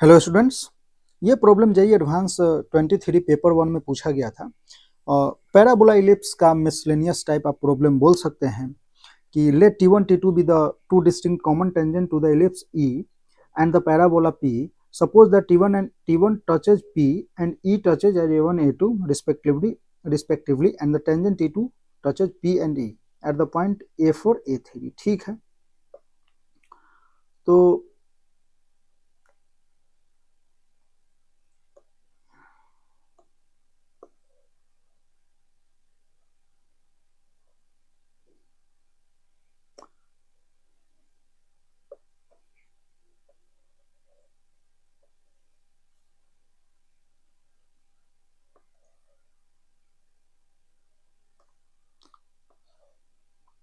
Hello students, ये problem JEE advance 23 paper 1 में पूछा गया था। पैराबोला इलिप्स का मिसलेनियस टाइप आप प्रॉब्लम बोल सकते हैं कि let T1 T2 be the two distinct common tangent to the ellipse E and the parabola P. Suppose that T1 touches P and E touches at A1 A2 respectively and the tangent T2 touches P and E at the point A4 A3. ठीक है, तो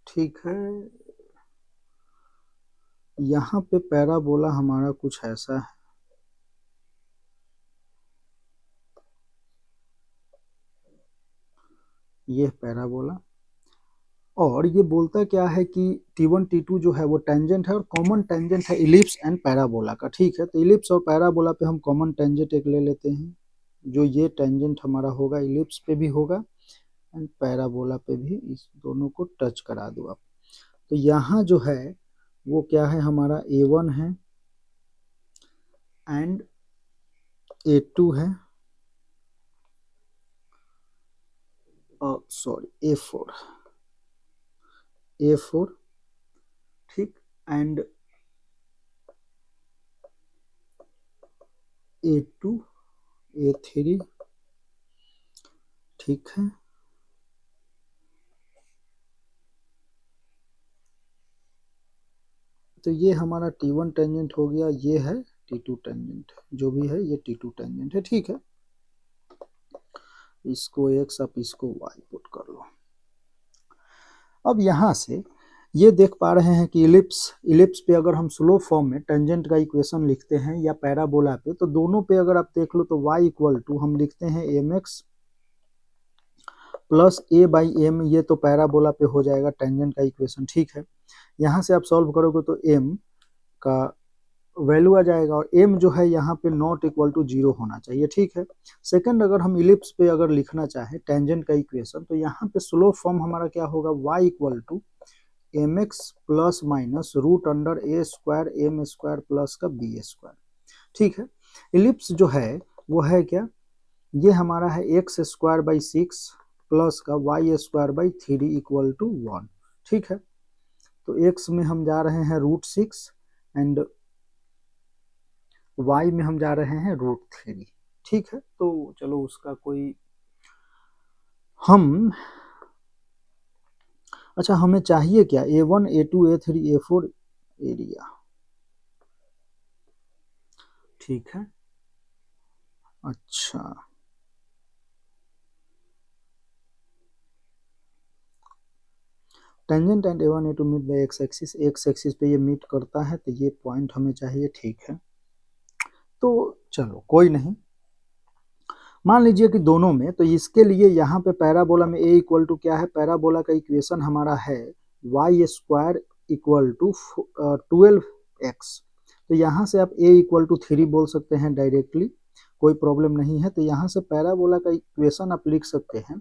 ठीक है, यहाँ पे parabola हमारा कुछ ऐसा है। ये पैराबोला और ये बोलता क्या है कि T1 T2 जो है वो टेंजेंट है और कॉमन टेंजेंट है इलिप्स एंड पैराबोला का। ठीक है, तो इलिप्स और पैराबोला पे हम कॉमन टेंजेंट एक ले लेते हैं, जो ये टेंजेंट हमारा होगा इलिप्स पे भी होगा एंड पैराबोला पे भी। इस दोनों को टच करा दो आप। तो यहाँ जो है वो क्या है, हमारा A1 है एंड A2 है, सॉरी A4, ठीक, एंड A2 A3, ठीक है। तो ये हमारा T1 टेंजेंट हो गया, ये है T2 टेंजेंट, जो भी है ये T2 टेंजेंट है। ठीक है, इसको x आप इसको y पुट कर लो। अब यहाँ से ये देख पा रहे हैं कि इलिप्स पे अगर हम स्लो फॉर्म में टेंजेंट का इक्वेशन लिखते हैं या पैराबोला पे, तो दोनों पे अगर आप देख लो तो y इक्वल टू हम लिखते हैं mx plus a by m। ये तो पैराबोला पे हो जाएगा टेंजेंट का इक्वेशन। ठीक है, यहाँ से आप सॉल्व करोगे तो m का वैल्यू आ जाएगा और m जो है यहाँ पे नॉट इक्वल टू 0 होना चाहिए। ठीक है, सेकंड अगर हम इलिप्स पे अगर लिखना चाहे टेंजेंट का इक्वेशन, तो यहाँ पे स्लो फॉर्म हमारा क्या होगा, y equal to M x plus minus root under a square m square plus का बी स्क्वायर। ठीक है, इलिप्स जो है वो है क्या, ये हमारा है एक्स स्क्वायर बाई 6 प्लस का y square by 3 equal to 1। ठीक है, तो एक्स में हम जा रहे हैं √6 एंड y में हम जा रहे हैं √3। ठीक है, तो चलो उसका कोई हम, अच्छा हमें चाहिए क्या, A1 A2 A3 A4 area. ठीक है, अच्छा tangent and A1 A2 meet by x axis पे ये मीट करता है, तो ये पॉइंट हमें चाहिए। ठीक है, तो चलो कोई नहीं, मान लीजिए कि दोनों में, तो इसके लिए यहाँ पे पैराबोला में a इक्वल टू क्या है, पैराबोला का इक्वेशन हमारा है Y square equal to 12x। तो यहाँ से आप a इक्वल टू 3 बोल सकते हैं डायरेक्टली, कोई प्रॉब्लम नहीं है। तो यहाँ से पैराबोला का इक्वेशन आप लिख सकते हैं,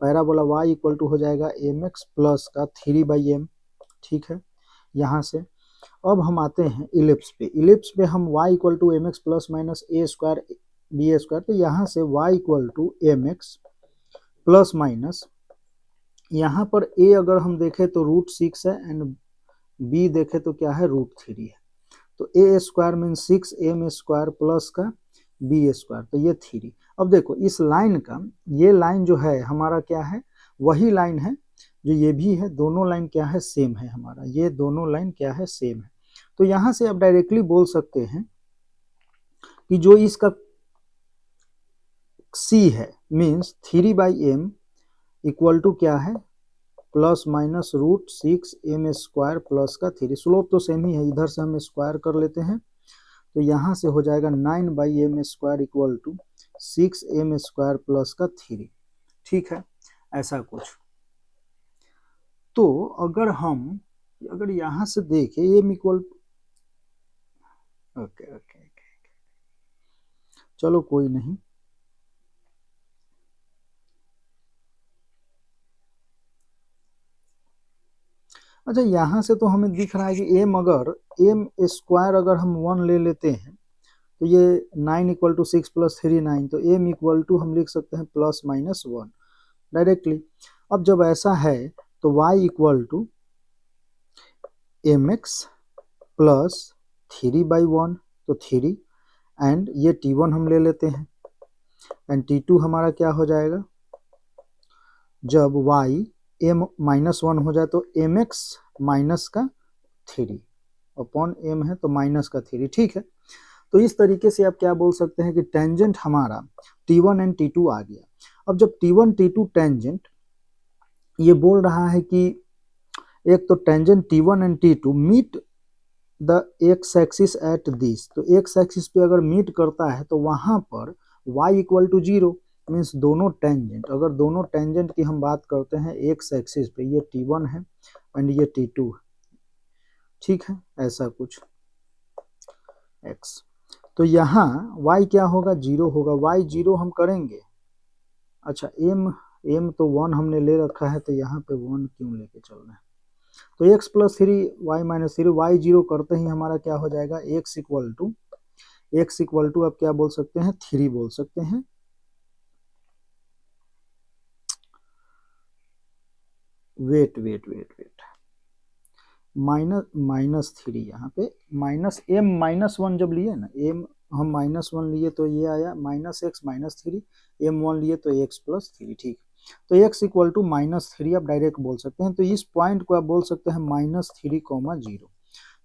पैराबोला y इक्वल टू हो जाएगा mx प्लस का 3/m। ठीक है, यहाँ से अब हम आते हैं इलिप्स पे। इलिप्स पे हम y equal to mx plus minus a square b square, तो यहाँ से y equal to mx plus minus, यहाँ पर a अगर हम देखें तो √6 है एंड b देखें तो क्या है, √3 है। तो a square mean 6m square plus का b स्क्वायर, तो ये 3। अब देखो इस लाइन का, ये लाइन जो है हमारा क्या है, वही लाइन है जो ये भी है, दोनों लाइन क्या है, सेम है हमारा, ये दोनों लाइन क्या है, सेम है। तो यहाँ से आप डायरेक्टली बोल सकते हैं कि जो इसका c है मीन्स 3/m इक्वल टू क्या है, plus minus √6m square plus का 3। स्लोप तो सेम ही है, इधर से हम स्क्वायर कर लेते हैं, तो यहाँ से हो जाएगा 9/m square equal to 6m square plus का 3। ठीक है, ऐसा कुछ। तो अगर यहाँ से देखें m इक्वल, ओके ओके, चलो कोई नहीं। अच्छा, यहाँ से तो हमें दिख रहा है कि एम स्क्वायर अगर हम 1 ले लेते हैं तो ये 9 इक्वल टू 6 प्लस 3 9, तो एम इक्वल टू हम लिख सकते हैं +-1 डायरेक्टली। अब जब ऐसा है तो y equal to M x plus 3/1, तो 3, एंड ये t1 हम ले लेते हैं, एंड t2 हमारा क्या हो जाएगा, जब y m-1 हो जाए तो एम एक्स माइनस का 3 अपॉन m है तो माइनस का 3, ठीक है। तो इस तरीके से आप क्या बोल सकते हैं कि टेंजेंट हमारा t1 एंड t2 आ गया। अब जब t1 t2 टेंजेंट ये बोल रहा है कि एक तो tangent t1 and t2 meet the x axis at this, तो एक्स एक्सिस पे अगर मीट करता है तो वहां पर y इक्वल टू 0 मीन्स दोनों टेंजेंट, अगर दोनों टेंजेंट की हम बात करते हैं एक्स एक्सिस पे, ये t1 है एंड ये t2 है, ठीक है, ऐसा कुछ x, तो यहाँ y क्या होगा, 0 होगा, y 0 हम करेंगे। अच्छा, m तो 1 हमने ले रखा है तो यहाँ पे 1 क्यों लेके चल रहे हैं, तो x plus 3 y minus 3, y 0 करते ही हमारा क्या हो जाएगा, x इक्वल टू आप क्या बोल सकते हैं, 3 बोल सकते हैं। वेट -3 यहाँ पे -m-1 जब लिए ना, m हम -1 लिए तो ये आया -x-3, m1 लिए तो x प्लस 3, ठीक। तो x इक्वल टू -3 आप डायरेक्ट बोल सकते हैं, तो इस पॉइंट को आप बोल सकते हैं -3,0।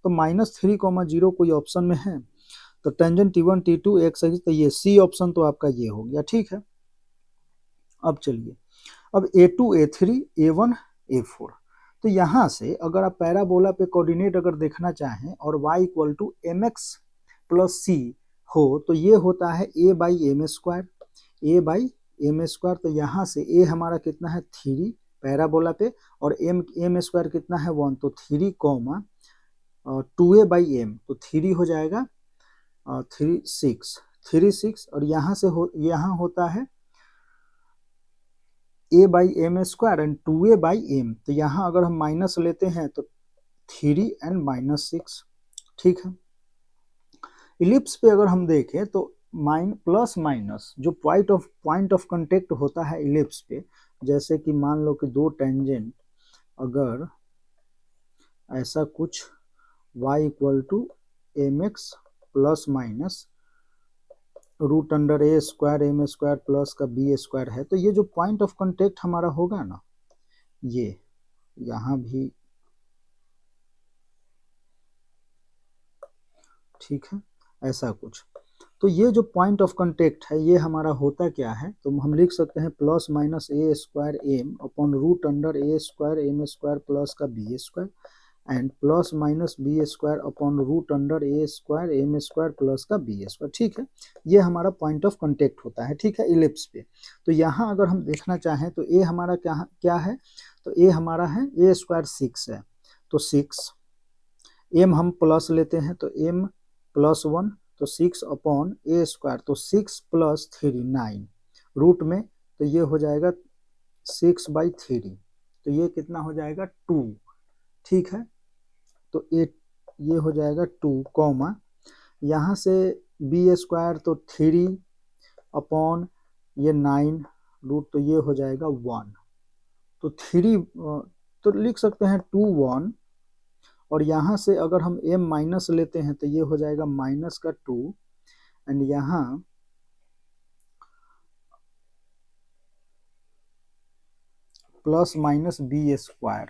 तो -3,0 कोई ऑप्शन में है, तो tangent t1 t2 x axis, तो ये सी ऑप्शन तो आपका ये हो गया, ठीक है। अब चलिए, अब a2 a3 a1 a4, तो यहाँ से अगर आप पैराबोला पे कोऑर्डिनेट अगर देखना चाहें और y equal to M x plus C हो तो ये होता है a/m², तो यहाँ से a हमारा कितना है 3 पैराबोला पे, और m स्क्वायर कितना है 1, तो 3 कॉमा 2a/m, तो 3 हो जाएगा 6, और यहाँ से यहाँ होता है a/m² एंड 2a/m, तो यहाँ अगर हम माइनस लेते हैं तो 3 एंड -6, ठीक है। इलिप्स पे अगर हम देखें तो प्लस माइनस जो पॉइंट ऑफ कांटेक्ट होता है इलिप्स पे, जैसे कि मान लो कि दो टेंजेंट अगर ऐसा कुछ y equal to M x plus minus √a² plus का b² है, तो ये जो पॉइंट ऑफ कांटेक्ट हमारा होगा ना, ये यहाँ भी, ठीक है, ऐसा कुछ। तो ये जो पॉइंट ऑफ कांटेक्ट है ये हमारा होता क्या है, तो हम लिख सकते हैं +-a² अपॉन √a² प्लस का b² and +-b² upon √a² plus का b², ठीक है। ये हमारा पॉइंट ऑफ कांटेक्ट होता है, ठीक है, इलिप्स पे। तो यहाँ अगर हम देखना चाहें तो a हमारा क्या है, तो a हमारा है a² 6 है, तो 6, m हम प्लस लेते हैं तो m +1, तो 6 अपॉन a², तो 6 प्लस 3 9 रूट में, तो ये हो जाएगा 6/3, तो ये कितना हो जाएगा 2, ठीक है। तो ये हो जाएगा 2 कॉमा, यहाँ से b² तो 3 अपॉन ये 9 रूट, तो ये हो जाएगा 1, तो 3 तो लिख सकते हैं 2 1, और यहाँ से अगर हम m माइनस लेते हैं तो ये हो जाएगा माइनस का 2, एंड यहाँ +-b²,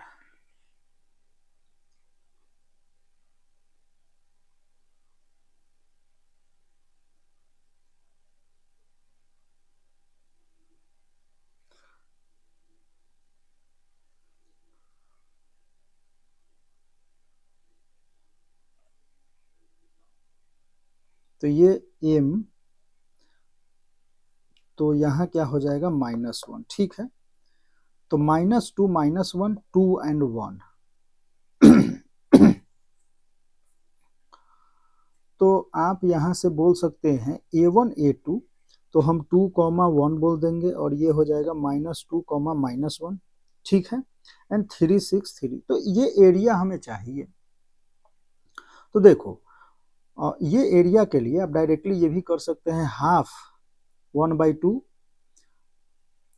तो ये m, तो यहाँ क्या हो जाएगा -1, ठीक है। तो -2 -1 2 एंड 1 तो आप यहाँ से बोल सकते हैं A1 A2, तो हम 2,1 बोल देंगे और ये हो जाएगा -2, -1, ठीक है, एंड 3 6 3। तो ये एरिया हमें चाहिए। तो देखो ये एरिया के लिए आप डायरेक्टली ये भी कर सकते हैं, हाफ 1/2।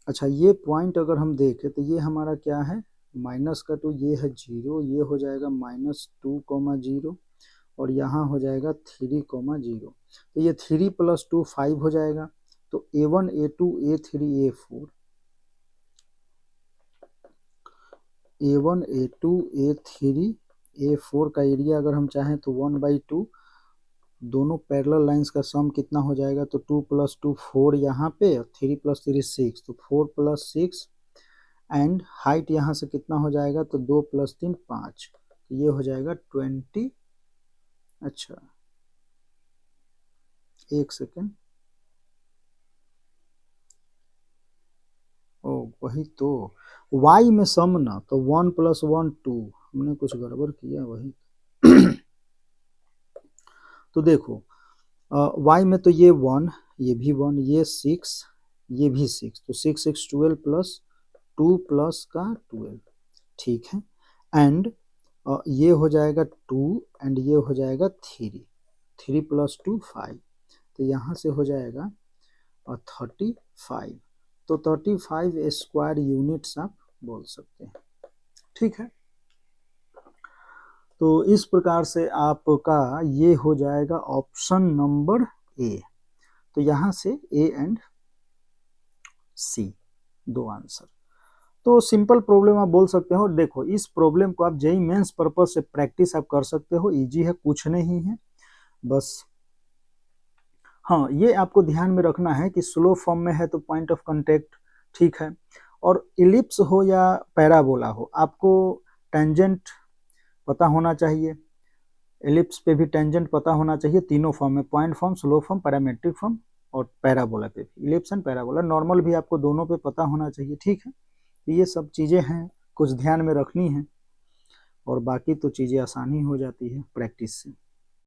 अच्छा, ये पॉइंट अगर हम देखें तो ये हमारा क्या है, माइनस का 2, ये है 0, ये हो जाएगा -2, 0, और यहाँ हो जाएगा 3, 0। तो ये 3 + 2 5 हो जाएगा। तो A1 A2 A3 A4, A1 A2 A3 A4 का एरिया अगर हम चाहें तो 1/2, दोनों पैरेलल लाइंस का सम कितना हो जाएगा, तो 2 + 2 4 यहाँ पे, 3 + 3 6, तो 4 + 6, एंड हाइट यहाँ से कितना हो जाएगा, तो 2 + 3 5, तो ये हो जाएगा 20। अच्छा, एक सेकेंड, ओ वही तो, y में सम ना, तो 1 + 1 2, हमने कुछ गड़बड़ किया वही। तो देखो y में तो ये 1, ये भी 1, ये 6, ये भी 6, तो 6 6 12 + 2 + का 12, ठीक है, एंड ये हो जाएगा 2, एंड ये हो जाएगा 3, 3 + 2 5, तो यहाँ से हो जाएगा 35, तो 35 स्क्वायर यूनिट्स आप बोल सकते हैं, ठीक है। तो इस प्रकार से आपका ये हो जाएगा ऑप्शन नंबर ए। तो यहाँ से ए एंड सी दो आंसर। तो सिंपल प्रॉब्लम आप बोल सकते हो। देखो इस प्रॉब्लम को आप जेईई मेंस पर्पज से प्रैक्टिस आप कर सकते हो, इजी है, कुछ नहीं है बस। हाँ, ये आपको ध्यान में रखना है कि स्लो फॉर्म में है तो पॉइंट ऑफ कांटेक्ट, ठीक है, और इलिप्स हो या पैराबोला हो, आपको टेंजेंट पता होना चाहिए, एलिप्स पे भी टेंजेंट पता होना चाहिए, तीनों फॉर्म में, point form, slow form, parametric form, और पैराबोला पे भी, इलिप्स एंड पैराबोला, नॉर्मल भी आपको दोनों पे पता होना चाहिए, ठीक है। तो ये सब चीज़ें हैं, कुछ ध्यान में रखनी है, और बाकी तो चीज़ें आसानी हो जाती है प्रैक्टिस से।